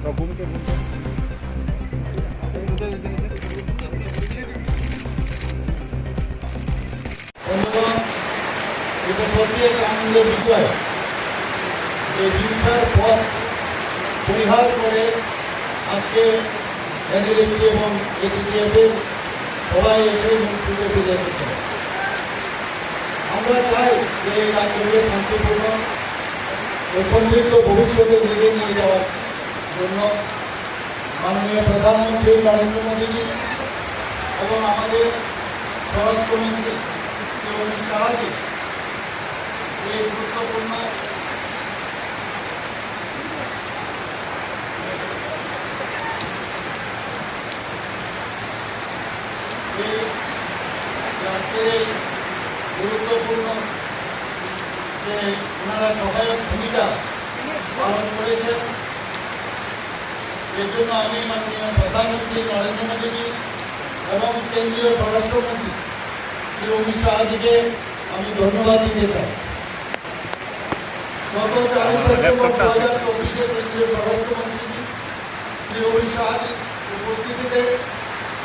এটা সত্যি এক আনন্দের বিষয়। এই হিংসার পথ পরিহার করে আজকে এনএলএফটি এবং এটিএফের সবাই এসে মুক্তিতে ফিরে এসেছে। আমরা চাই যে এই রাজ্যকে শান্তিপূর্ণ ও সমৃদ্ধ ভবিষ্যতে এগিয়ে নিয়ে যাওয়ার জন্য মাননীয় প্রধানমন্ত্রী নরেন্দ্র মোদীজি এবং আমাদের স্বরাষ্ট্রমন্ত্রী শ্রী অমিত শাহজি এই গুরুত্বপূর্ণ গুরুত্বপূর্ণ যে ওনারা সহায়ক ভূমিকা পালন করেছেন। এর জন্য আমি মাননীয় প্রধানমন্ত্রী নরেন্দ্র মোদীজি এবং কেন্দ্রীয় স্বরাষ্ট্রমন্ত্রী শ্রী অমিত শাহজিকে আমি ধন্যবাদ দিতে চাই। গত 4 সেপ্টেম্বর 2024 কেন্দ্রীয় স্বরাষ্ট্রমন্ত্রী শ্রী অমিত শাহজির উপস্থিতিতে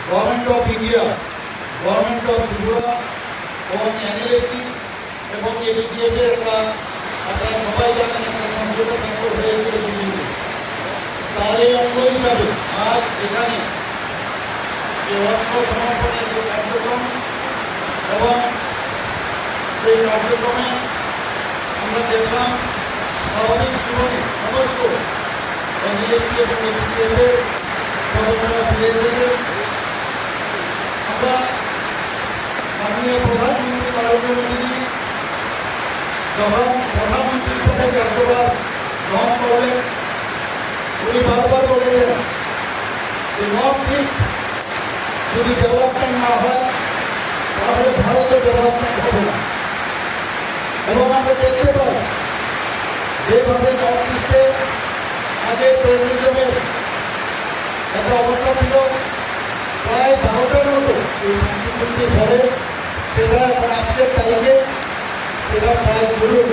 government of India, government of Tripura এবং এনএলএফটি এবং এডিটিএফের আপনারা সবাই জানেন একটা সমঝোতা স্বাক্ষর হয়েছিল দিল্লিতে। তার এই অঙ্গ হিসাবে আজ এখানে যে অর্থ সমর্পণের যে কার্যক্রম এবং সেই কার্যক্রমে আমরা দেখলাম স্বাভাবিক জীবনে সমস্ত এনএলএফটি এবং এডিটিএফের সদস্যরা ফিরে এসেছে। আমরা মাননীয় প্রধানমন্ত্রী নরেন্দ্র মোদীজি যখন প্রধানমন্ত্রীর সাথে কার্যভার গ্রহণ করলেন, উনি বারবার বলেছেন যে নর্থ ইস্ট যদি ডেভেলপমেন্ট না হয় তাহলে ভারতের ডেভেলপমেন্ট হবে না। এবং আমরা দেখতে পাই যেভাবে নর্থ ইস্টে আগে টেররিজমের একটা অবস্থা ছিল, প্রায় 12টার মতো এই শান্তিচুক্তি ধরে সেটা এখন আজকের তারিখে সেটা প্রায় জরুর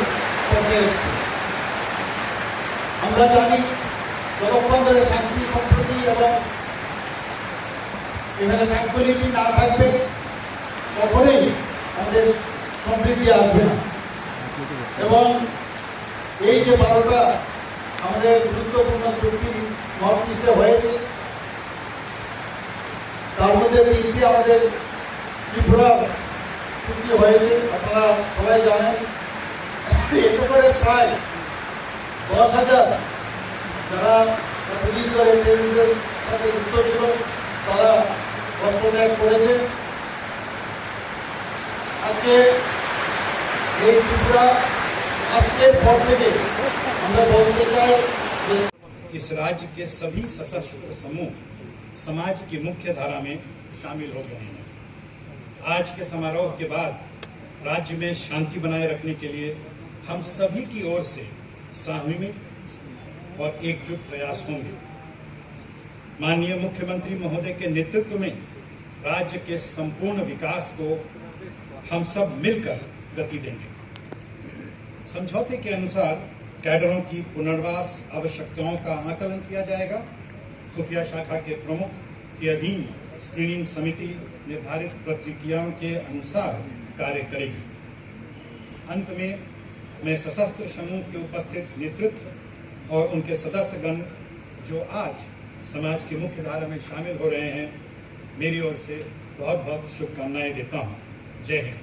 পথে। আমরা জানি যতক্ষণ ধরে শান্তি সম্প্রীতি এবং এখানে ট্রাঙ্কুইলিটি না থাকবে তখনই আমাদের সমৃদ্ধি আসবে না। এবং এই যে 12টা আমাদের গুরুত্বপূর্ণ চুক্তি নর্থ ইস্টে হয়েছে, তার মধ্যে 3টি আমাদের ত্রিপুরা চুক্তি হয়েছে, আপনারা সবাই জানেন। এতে করে প্রায় 10,000 যারা পুলিশ করে টেররিস্টের সাথে যুক্ত ছিল তারা হস্তত্যাগ করেছে। আজকে এই ত্রিপুরা আজকের পর থেকে আমরা বলতে চাই যে इस राज्य के सभी सशस्त्र समूह समाज की मुख्य धारा में शामिल हो गए हैं। आज के समारोह के बाद राज्य में शांति बनाए रखने के लिए हम सभी की ओर से सामूहिक और एकजुट प्रयास होंगे। माननीय मुख्यमंत्री महोदय के नेतृत्व में राज्य के संपूर्ण विकास को हम सब मिलकर गति देंगे। समझौते के अनुसार कैडरों की पुनर्वास आवश्यकताओं का आकलन किया जाएगा। खुफिया शाखा के प्रमुख के अधीन स्क्रीनिंग समिति निर्धारित प्रक्रियाओं के अनुसार कार्य करेगी। अंत में मैं सशस्त्र समूह के उपस्थित नेतृत्व और उनके सदस्यगण जो आज समाज की मुख्य धारा में शामिल हो रहे हैं, मेरी ओर से बहुत बहुत शुभकामनाएं देता हूं। जय हिंद।